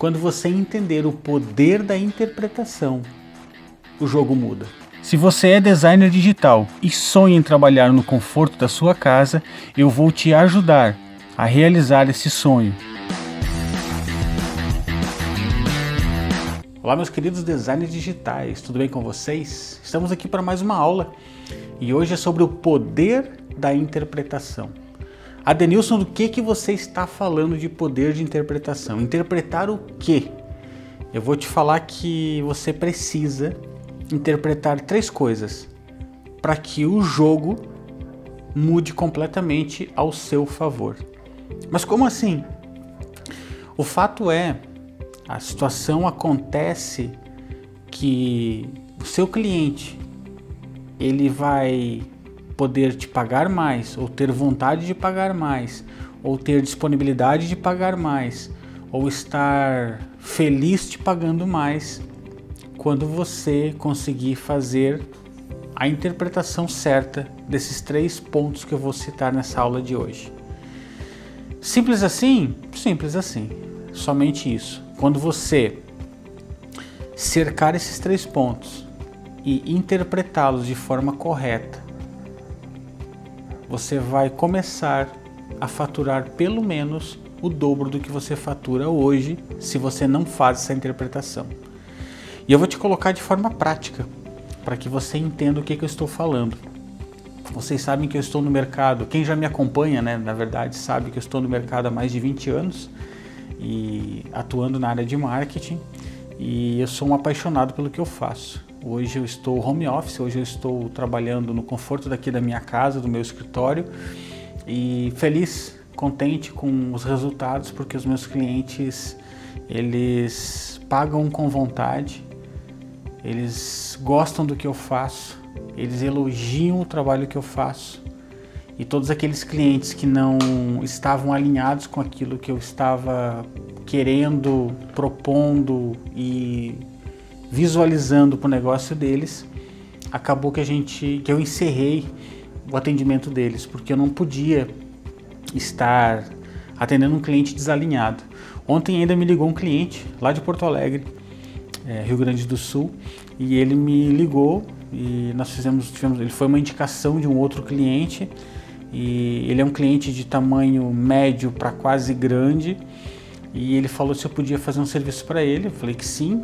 Quando você entender o poder da interpretação, o jogo muda. Se você é designer digital e sonha em trabalhar no conforto da sua casa, eu vou te ajudar a realizar esse sonho. Olá, meus queridos designers digitais, tudo bem com vocês? Estamos aqui para mais uma aula e hoje é sobre o poder da interpretação. Adenilson, do que você está falando de poder de interpretação? Interpretar o quê? Eu vou te falar que você precisa interpretar 3 coisas para que o jogo mude completamente ao seu favor. Mas como assim? O fato é, a situação acontece que o seu cliente ele vai poder te pagar mais, ou ter vontade de pagar mais, ou ter disponibilidade de pagar mais, ou estar feliz te pagando mais, quando você conseguir fazer a interpretação certa desses 3 pontos que eu vou citar nessa aula de hoje. Simples assim? Simples assim. Somente isso. Quando você cercar esses 3 pontos e interpretá-los de forma correta, você vai começar a faturar pelo menos o dobro do que você fatura hoje, se você não faz essa interpretação. E eu vou te colocar de forma prática, para que você entenda o que eu estou falando. Vocês sabem que eu estou no mercado, quem já me acompanha, na verdade, sabe que eu estou no mercado há mais de 20 anos, e atuando na área de marketing, e eu sou um apaixonado pelo que eu faço. Hoje eu estou home office, hoje eu estou trabalhando no conforto daqui da minha casa, do meu escritório, e feliz, contente com os resultados, porque os meus clientes, eles pagam com vontade, eles gostam do que eu faço, eles elogiam o trabalho que eu faço. E todos aqueles clientes que não estavam alinhados com aquilo que eu estava querendo, propondo e visualizando para o negócio deles, acabou que eu encerrei o atendimento deles, porque eu não podia estar atendendo um cliente desalinhado. Ontem ainda me ligou um cliente lá de Porto Alegre, Rio Grande do Sul, e ele me ligou e nós ele foi uma indicação de um outro cliente, e ele é um cliente de tamanho médio para quase grande, e ele falou se eu podia fazer um serviço para ele. Eu falei que sim,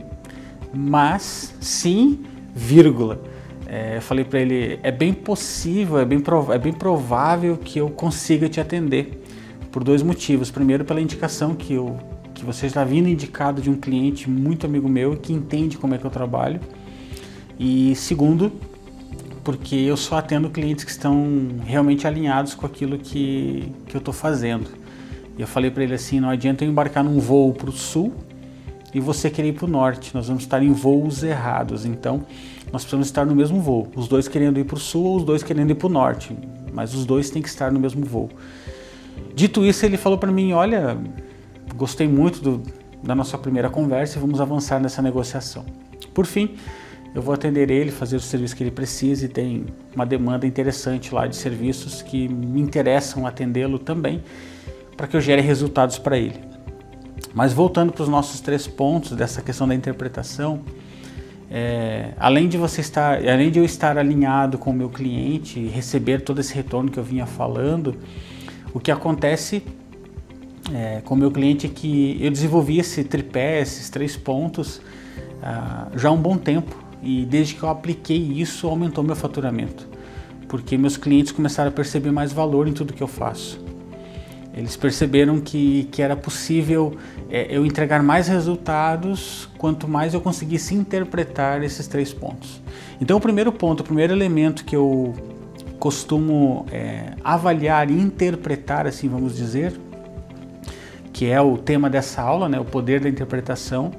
mas sim, vírgula. Eu falei para ele, é bem possível, é bem provável que eu consiga te atender, por 2 motivos. Primeiro, pela indicação que você está vindo indicado de um cliente muito amigo meu, que entende como é que eu trabalho. E segundo, porque eu só atendo clientes que estão realmente alinhados com aquilo que eu estou fazendo. E eu falei para ele assim, não adianta eu embarcar num voo para o sul e você querer ir para o norte, nós vamos estar em voos errados, então nós precisamos estar no mesmo voo, os 2 querendo ir para o sul ou os 2 querendo ir para o norte, mas os 2 têm que estar no mesmo voo. Dito isso, ele falou para mim, olha, gostei muito da nossa primeira conversa e vamos avançar nessa negociação. Por fim, eu vou atender ele, fazer o serviço que ele precisa, e tem uma demanda interessante lá de serviços que me interessam atendê-lo também, para que eu gere resultados para ele. Mas voltando para os nossos 3 pontos dessa questão da interpretação, além de eu estar alinhado com o meu cliente e receber todo esse retorno que eu vinha falando, o que acontece com o meu cliente é que eu desenvolvi esse tripé, esses 3 pontos, já há um bom tempo. E desde que eu apliquei isso, aumentou meu faturamento, porque meus clientes começaram a perceber mais valor em tudo que eu faço. Eles perceberam que era possível eu entregar mais resultados quanto mais eu conseguisse interpretar esses 3 pontos. Então o primeiro ponto, o primeiro elemento que eu costumo avaliar e interpretar, assim vamos dizer, que é o tema dessa aula, o poder da interpretação,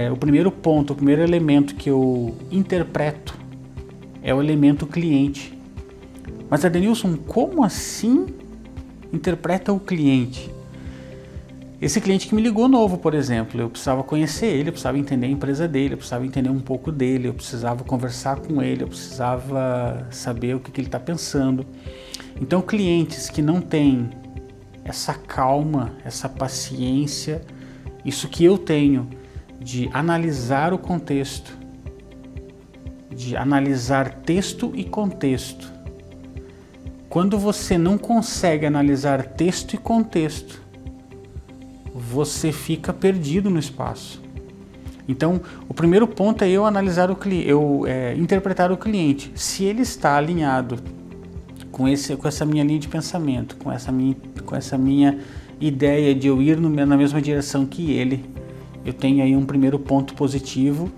o primeiro ponto, o primeiro elemento que eu interpreto é o elemento cliente. Mas Adenilson, como assim interpreta o cliente? Esse cliente que me ligou novo, por exemplo, eu precisava conhecer ele, eu precisava entender a empresa dele, eu precisava entender um pouco dele, eu precisava conversar com ele, eu precisava saber o que ele está pensando. Então, clientes que não têm essa calma, essa paciência Isso que eu tenho de analisar o contexto, de analisar texto e contexto. Quando você não consegue analisar texto e contexto, você fica perdido no espaço. Então, o primeiro ponto é eu analisar interpretar o cliente. Se ele está alinhado com essa minha linha de pensamento, com essa minha ideia de eu ir na mesma direção que ele, eu tenho aí um primeiro ponto positivo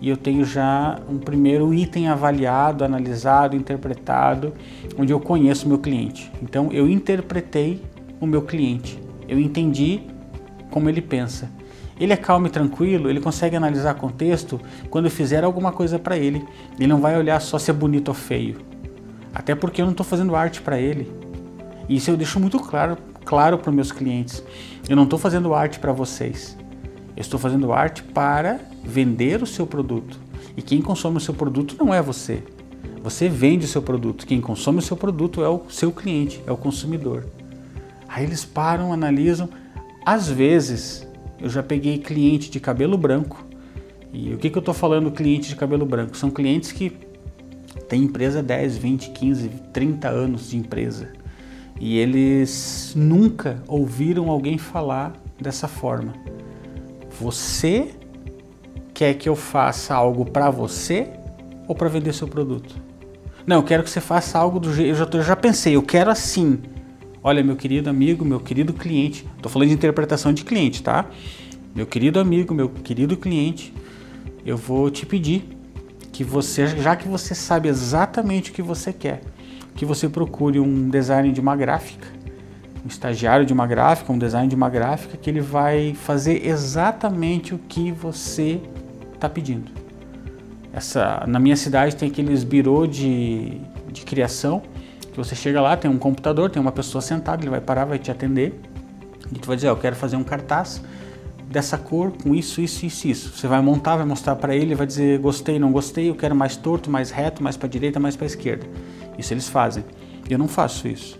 e eu tenho já um primeiro item avaliado, analisado, interpretado, onde eu conheço o meu cliente. Então, eu interpretei o meu cliente, eu entendi como ele pensa. Ele é calmo e tranquilo, ele consegue analisar contexto. Quando eu fizer alguma coisa para ele, ele não vai olhar só se é bonito ou feio. Até porque eu não estou fazendo arte para ele. E isso eu deixo muito claro para os meus clientes. Eu não estou fazendo arte para vocês. Eu estou fazendo arte para vender o seu produto. E quem consome o seu produto não é você. Você vende o seu produto. Quem consome o seu produto é o seu cliente, é o consumidor. Aí eles param, analisam. Às vezes, eu já peguei cliente de cabelo branco. E o que eu estou falando cliente de cabelo branco? São clientes que têm empresa 10, 20, 15, 30 anos de empresa. E eles nunca ouviram alguém falar dessa forma. Você quer que eu faça algo para você ou para vender seu produto? Não, eu quero que você faça algo do jeito... Eu já pensei, eu quero assim. Olha, meu querido amigo, meu querido cliente, estou falando de interpretação de cliente, tá? Meu querido amigo, meu querido cliente, eu vou te pedir que você, já que você sabe exatamente o que você quer, que você procure um design de uma gráfica, um estagiário de uma gráfica, um design de uma gráfica, que ele vai fazer exatamente o que você está pedindo. Na minha cidade tem aqueles birô de criação, que você chega lá, tem um computador, tem uma pessoa sentada, ele vai parar, vai te atender e tu vai dizer, eu quero fazer um cartaz dessa cor, com isso, isso, isso, isso. Você vai montar, vai mostrar para ele, vai dizer gostei, não gostei, eu quero mais torto, mais reto, mais para a direita, mais para a esquerda. Isso eles fazem. Eu não faço isso.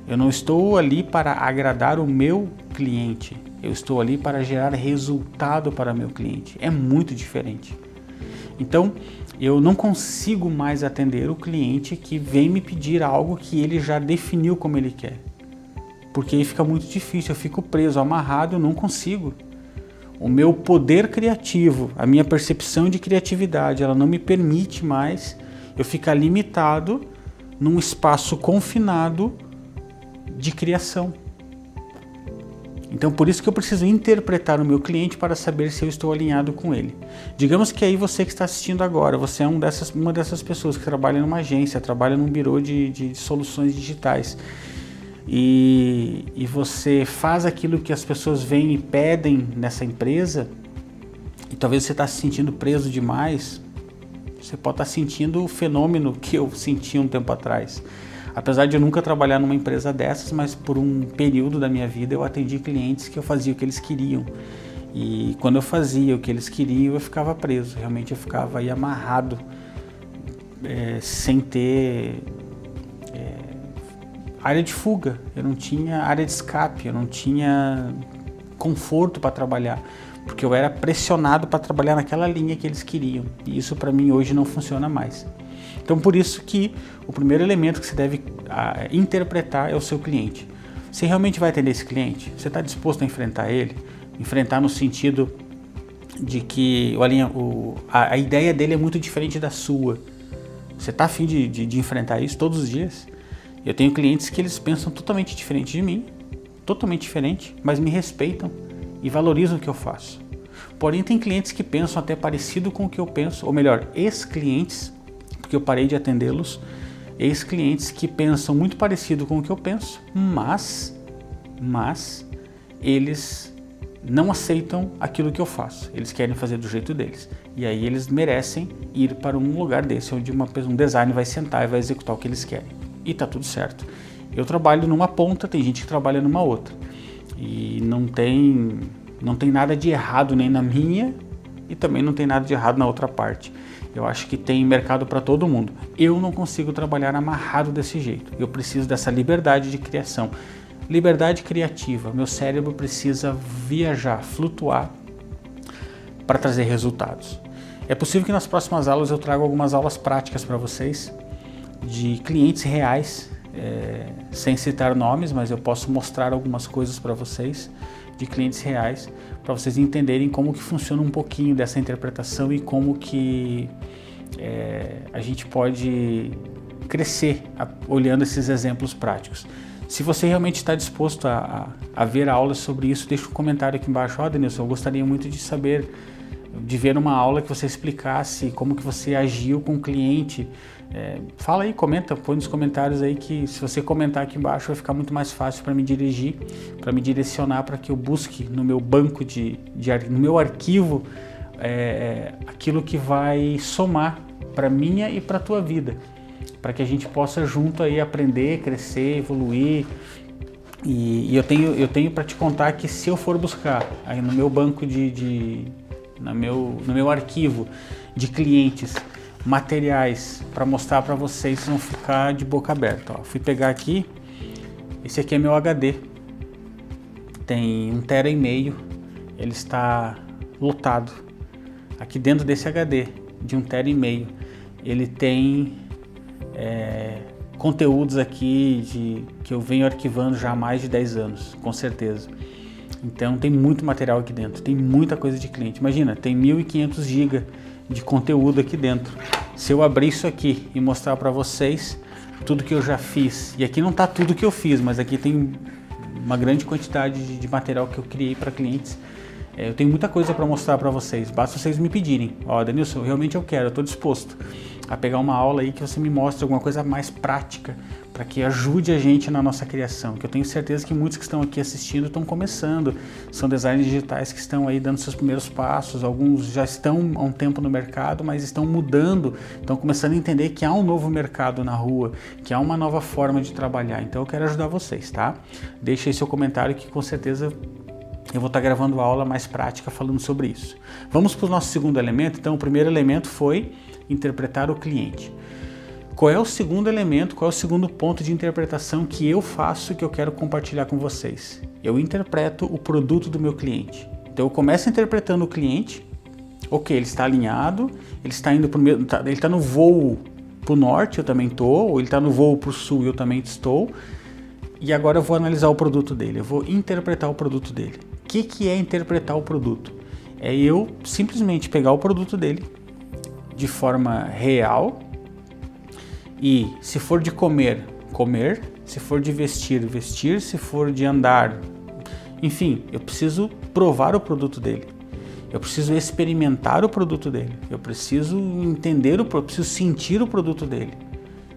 Eu não estou ali para agradar o meu cliente. Eu estou ali para gerar resultado para o meu cliente. É muito diferente. Então, eu não consigo mais atender o cliente que vem me pedir algo que ele já definiu como ele quer. Porque aí fica muito difícil, eu fico preso, amarrado, eu não consigo. O meu poder criativo, a minha percepção de criatividade, ela não me permite mais eu ficar limitado num espaço confinado de criação. Então, por isso que eu preciso interpretar o meu cliente para saber se eu estou alinhado com ele. Digamos que aí você que está assistindo agora, você é uma dessas pessoas que trabalha numa agência, trabalha num birô de soluções digitais. E você faz aquilo que as pessoas vêm e pedem nessa empresa, e talvez você está se sentindo preso demais. Você pode estar sentindo o fenômeno que eu senti um tempo atrás. Apesar de eu nunca trabalhar numa empresa dessas, mas por um período da minha vida eu atendi clientes que eu fazia o que eles queriam. E quando eu fazia o que eles queriam, eu ficava preso. Realmente eu ficava aí amarrado, sem ter área de fuga. Eu não tinha área de escape, eu não tinha conforto para trabalhar. Porque eu era pressionado para trabalhar naquela linha que eles queriam. E isso para mim hoje não funciona mais. Então, por isso que o primeiro elemento que você deve interpretar é o seu cliente. Você realmente vai atender esse cliente? Você está disposto a enfrentar ele? Enfrentar no sentido de que a ideia dele é muito diferente da sua. Você está a fim de enfrentar isso todos os dias? Eu tenho clientes que eles pensam totalmente diferente de mim, totalmente diferente, mas me respeitam e valorizam o que eu faço. Porém, tem clientes que pensam até parecido com o que eu penso, ou melhor, ex-clientes, porque eu parei de atendê-los, ex-clientes que pensam muito parecido com o que eu penso, mas eles não aceitam aquilo que eu faço. Eles querem fazer do jeito deles. E aí eles merecem ir para um lugar desse, onde um design vai sentar e vai executar o que eles querem. E tá tudo certo. Eu trabalho numa ponta, tem gente que trabalha numa outra. E não tem nada de errado nem na minha e também não tem nada de errado na outra parte. Eu acho que tem mercado para todo mundo. Eu não consigo trabalhar amarrado desse jeito. Eu preciso dessa liberdade de criação. Liberdade criativa. Meu cérebro precisa viajar, flutuar para trazer resultados. É possível que nas próximas aulas eu traga algumas aulas práticas para vocês de clientes reais, sem citar nomes, mas eu posso mostrar algumas coisas para vocês de clientes reais, para vocês entenderem como que funciona um pouquinho dessa interpretação e como que a gente pode crescer olhando esses exemplos práticos. Se você realmente está disposto a ver aulas sobre isso, deixa um comentário aqui embaixo. Denilson, eu gostaria muito de saber, de ver uma aula que você explicasse como que você agiu com o cliente. Fala aí, comenta, põe nos comentários aí, que se você comentar aqui embaixo vai ficar muito mais fácil para me dirigir, para me direcionar, para que eu busque no meu banco no meu arquivo aquilo que vai somar para minha e para a tua vida, para que a gente possa junto aí aprender, crescer, evoluir. E eu tenho para te contar que se eu for buscar aí no meu banco no meu arquivo de clientes, materiais para mostrar para vocês, vocês vão ficar de boca aberta. Ó, fui pegar aqui, esse aqui é meu HD, tem 1,5 TB, ele está lotado. Aqui dentro desse HD de 1,5 TB, ele tem conteúdos aqui que eu venho arquivando já há mais de 10 anos, com certeza. Então tem muito material aqui dentro, tem muita coisa de cliente. Imagina, tem 1.500 GB de conteúdo aqui dentro. Se eu abrir isso aqui e mostrar para vocês tudo que eu já fiz, e aqui não está tudo que eu fiz, mas aqui tem uma grande quantidade de material que eu criei para clientes. Eu tenho muita coisa para mostrar para vocês, basta vocês me pedirem. Ó, Denilson, realmente eu quero, eu estou disposto a pegar uma aula aí que você me mostre alguma coisa mais prática, para que ajude a gente na nossa criação, que eu tenho certeza que muitos que estão aqui assistindo estão começando, são designers digitais que estão aí dando seus primeiros passos, alguns já estão há um tempo no mercado, mas estão mudando, estão começando a entender que há um novo mercado na rua, que há uma nova forma de trabalhar. Então eu quero ajudar vocês, tá? Deixa aí seu comentário que com certeza eu vou estar gravando a aula mais prática falando sobre isso. Vamos para o nosso segundo elemento. Então o primeiro elemento foi interpretar o cliente. Qual é o segundo elemento, qual é o segundo ponto de interpretação que eu faço, que eu quero compartilhar com vocês? Eu interpreto o produto do meu cliente. Então eu começo interpretando o cliente. Ok, ele está alinhado, ele está indo ele está no voo para o norte, eu também estou, ou ele está no voo para o sul, eu também estou. E agora eu vou analisar o produto dele, eu vou interpretar o produto dele. O que é interpretar o produto? É eu simplesmente pegar o produto dele de forma real e, se for de comer, comer, se for de vestir, vestir, se for de andar, enfim, eu preciso provar o produto dele, eu preciso experimentar o produto dele, eu preciso entender, eu preciso sentir o produto dele.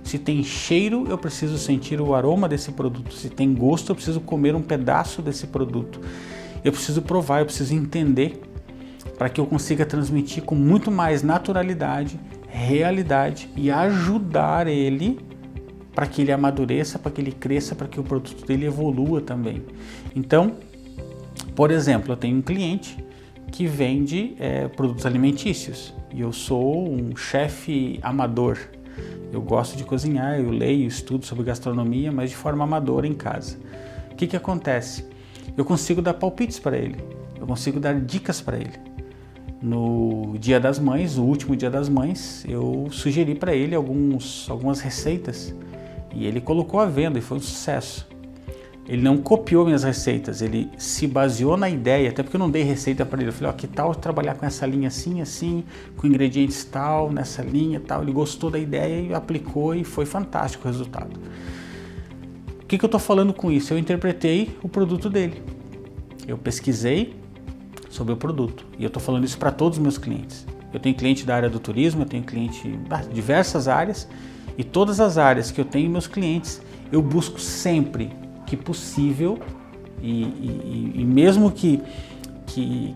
Se tem cheiro, eu preciso sentir o aroma desse produto, se tem gosto, eu preciso comer um pedaço desse produto, eu preciso provar, eu preciso entender, para que eu consiga transmitir com muito mais naturalidade, realidade e ajudar ele para que ele amadureça, para que ele cresça, para que o produto dele evolua também. Então, por exemplo, eu tenho um cliente que vende produtos alimentícios e eu sou um chefe amador. Eu gosto de cozinhar, eu leio, estudo sobre gastronomia, mas de forma amadora em casa. O que acontece? Eu consigo dar palpites para ele, eu consigo dar dicas para ele. No Dia das Mães, o último Dia das Mães, eu sugeri para ele algumas receitas e ele colocou à venda e foi um sucesso. Ele não copiou minhas receitas, ele se baseou na ideia, até porque eu não dei receita para ele. Eu falei, ó, que tal trabalhar com essa linha assim, assim, com ingredientes tal, nessa linha tal. Ele gostou da ideia e aplicou e foi fantástico o resultado. O que eu estou falando com isso? Eu interpretei o produto dele, eu pesquisei sobre o produto e eu estou falando isso para todos os meus clientes. Eu tenho cliente da área do turismo, eu tenho cliente de diversas áreas e todas as áreas que eu tenho meus clientes, eu busco sempre que possível e mesmo que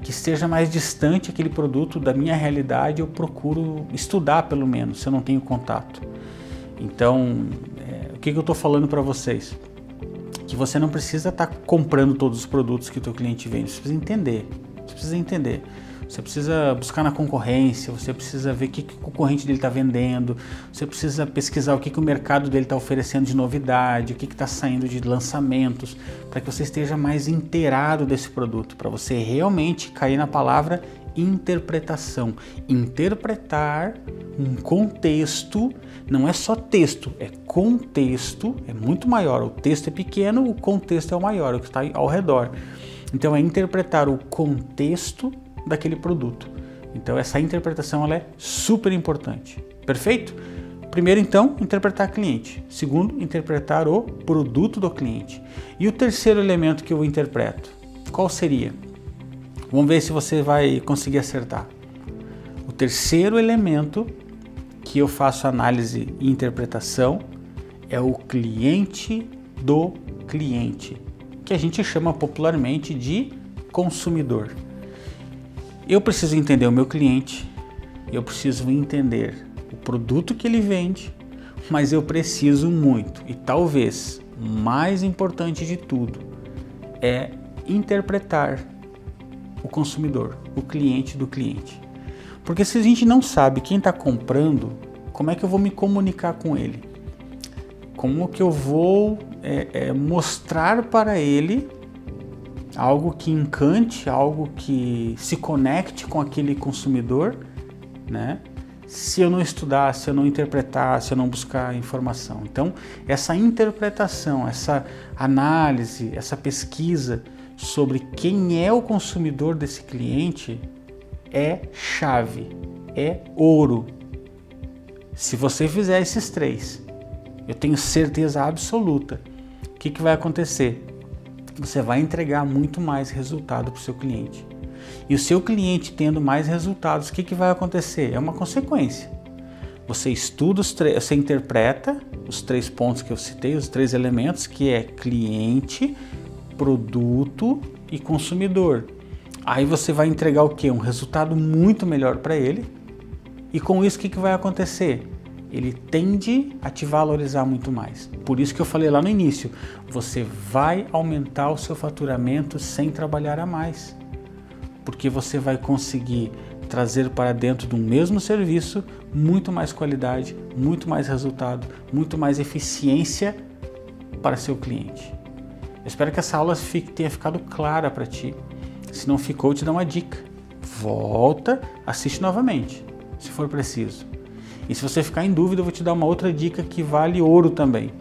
esteja mais distante aquele produto da minha realidade, eu procuro estudar pelo menos, se eu não tenho contato. Então, o que eu estou falando para vocês? Que você não precisa estar comprando todos os produtos que o teu cliente vende, você precisa entender. Você precisa entender Você precisa buscar na concorrência, você precisa ver o que o concorrente dele está vendendo, você precisa pesquisar o que o mercado dele está oferecendo de novidade, o que está saindo de lançamentos, para que você esteja mais inteirado desse produto, para você realmente cair na palavra interpretação. Interpretar um contexto, não é só texto, é contexto, é muito maior. O texto é pequeno, o contexto é o maior, o que está ao redor. Então é interpretar o contexto daquele produto. Então essa interpretação ela é super importante. Perfeito? Primeiro então, interpretar o cliente. Segundo, interpretar o produto do cliente. E o terceiro elemento que eu interpreto, qual seria? Vamos ver se você vai conseguir acertar. O terceiro elemento que eu faço análise e interpretação é o cliente do cliente, que a gente chama popularmente de consumidor. Eu preciso entender o meu cliente, eu preciso entender o produto que ele vende, mas eu preciso muito, e talvez mais importante de tudo, é interpretar o consumidor, o cliente do cliente. Porque se a gente não sabe quem está comprando, como é que eu vou me comunicar com ele? Como que eu vou mostrar para ele algo que encante, algo que se conecte com aquele consumidor, né? Se eu não estudar, se eu não interpretar, se eu não buscar informação. Então, essa interpretação, essa análise, essa pesquisa sobre quem é o consumidor desse cliente é chave, é ouro. Se você fizer esses três, eu tenho certeza absoluta, o que vai acontecer? Você vai entregar muito mais resultado para o seu cliente. E o seu cliente tendo mais resultados, o que vai acontecer? É uma consequência. Você estuda, você interpreta os 3 pontos que eu citei, os 3 elementos, que é cliente, produto e consumidor. Aí você vai entregar o quê? Um resultado muito melhor para ele. E com isso, o que vai acontecer? Ele tende a te valorizar muito mais. Por isso que eu falei lá no início, você vai aumentar o seu faturamento sem trabalhar a mais. Porque você vai conseguir trazer para dentro do mesmo serviço muito mais qualidade, muito mais resultado, muito mais eficiência para seu cliente. Eu espero que essa aula tenha ficado clara para ti. Se não ficou, eu te dou uma dica. Volta, assiste novamente, se for preciso. E se você ficar em dúvida, eu vou te dar uma outra dica que vale ouro também.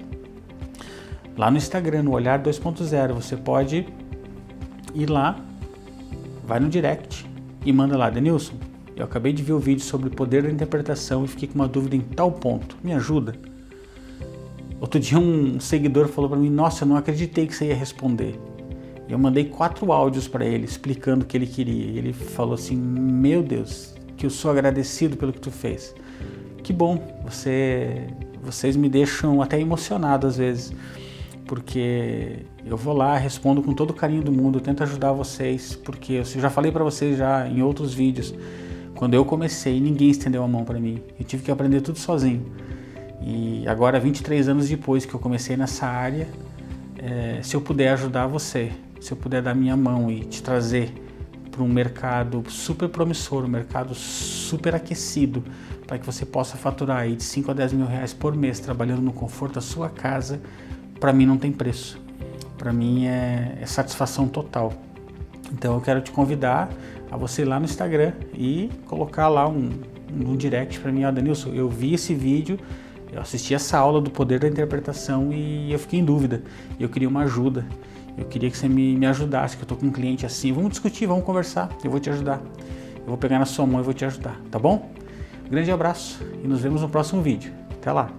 Lá no Instagram, no Olhar 2.0, você pode ir lá, vai no direct e manda lá: Denilson, eu acabei de ver o vídeo sobre o poder da interpretação e fiquei com uma dúvida em tal ponto. Me ajuda? Outro dia um seguidor falou para mim: nossa, eu não acreditei que você ia responder. Eu mandei 4 áudios para ele explicando o que ele queria. E ele falou assim: meu Deus, que eu sou agradecido pelo que tu fez. Que bom, vocês me deixam até emocionado às vezes, porque eu vou lá, respondo com todo o carinho do mundo, eu tento ajudar vocês, porque eu já falei para vocês já em outros vídeos, quando eu comecei, ninguém estendeu a mão para mim, eu tive que aprender tudo sozinho. E agora, 23 anos depois que eu comecei nessa área, se eu puder ajudar você, se eu puder dar minha mão e te trazer para um mercado super promissor, um mercado super aquecido, para que você possa faturar aí de 5 a 10 mil reais por mês trabalhando no conforto da sua casa, para mim não tem preço. Para mim é satisfação total. Então eu quero te convidar a você ir lá no Instagram e colocar lá um direct para mim: ó, Denilson, eu vi esse vídeo, eu assisti essa aula do poder da interpretação e eu fiquei em dúvida, eu queria uma ajuda. Eu queria que você me ajudasse, que eu tô com um cliente assim. Vamos discutir, vamos conversar, eu vou te ajudar. Eu vou pegar na sua mão e vou te ajudar, tá bom? Grande abraço e nos vemos no próximo vídeo. Até lá!